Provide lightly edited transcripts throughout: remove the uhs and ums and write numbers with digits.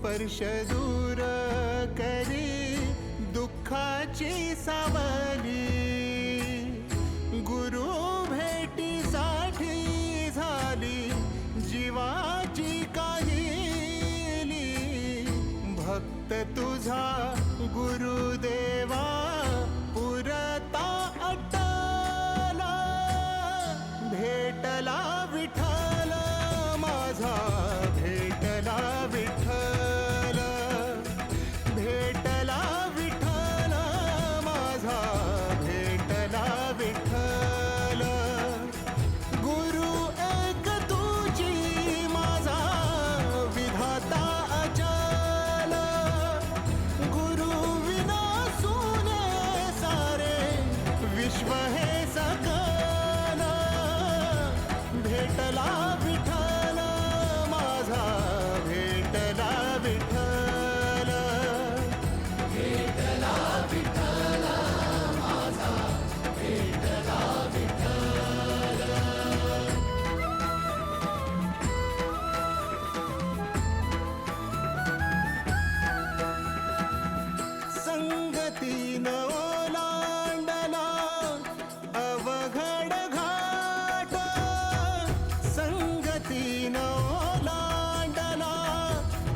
स्पर्श दूर करी दुःखाची सावली, गुरु भेटीसाठी झाली जीवाची काहिली। भक्त तुझा गुरुदेवा पुरता अटला, भेटला विठ्ठल माझा, भेटला विठ्ठल, भेटला विठ्ठल माझा, भेटला विठ्ठल। गुरु एक तुझी माझा विधाता अचल, गुरु विना सुने सारे विश्व हे सकल। भेटला विठ्ठल माझा, भेटला विठ्ठल, भेटला विठ्ठल माझा, भेटला विठ्ठल। संगतीन ओलांडला अवघड घाट, संगतीन ओलांडला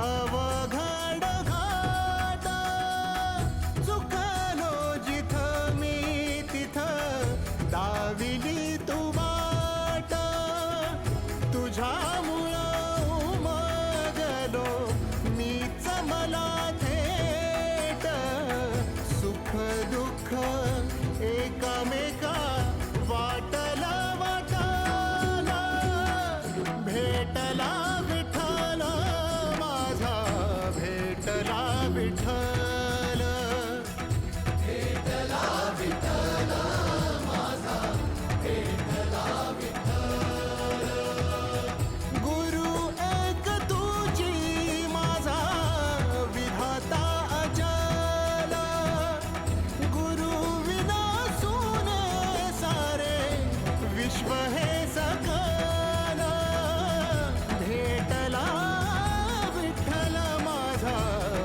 अवघड घाट। चुकलो जिथं मी तिथं दाविली तू वाट, तुझ्यामुळं उमगलो मीच मला थेट। सुख दुःख एकामेका वाटला वाटाला, भेटला विठ्ठल माझा, भेटला विठ्ठल, भेटला विठ्ठल माझा, भेटला विठ्ठल। गुरु एक तुझी माझा विधाता अचल, गुरु विना सुने सारे विश्व हे सकल। भेटला विठ्ठल माझा,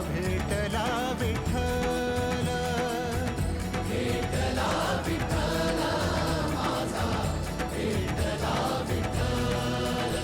भेटला विठ्ठल, भेटला विठ्ठल माझा, भेटला विठ्ठल।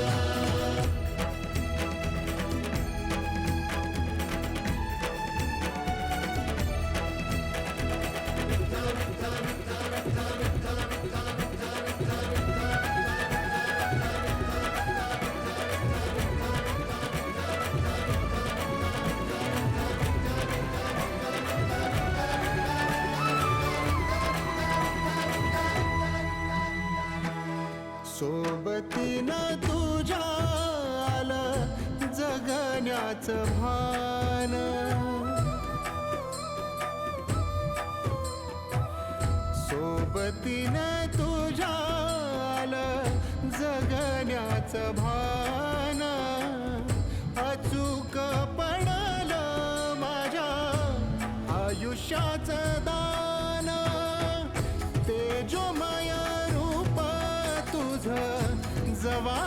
सोबतीनं तुझ्या आलं जगण्याचं भान, सोबतीनं तुझ्या आलं जगण्याचं भान। अचूक पडलं माझ्या आयुष्याचं दान, तेजोमय रूप तुझं जवा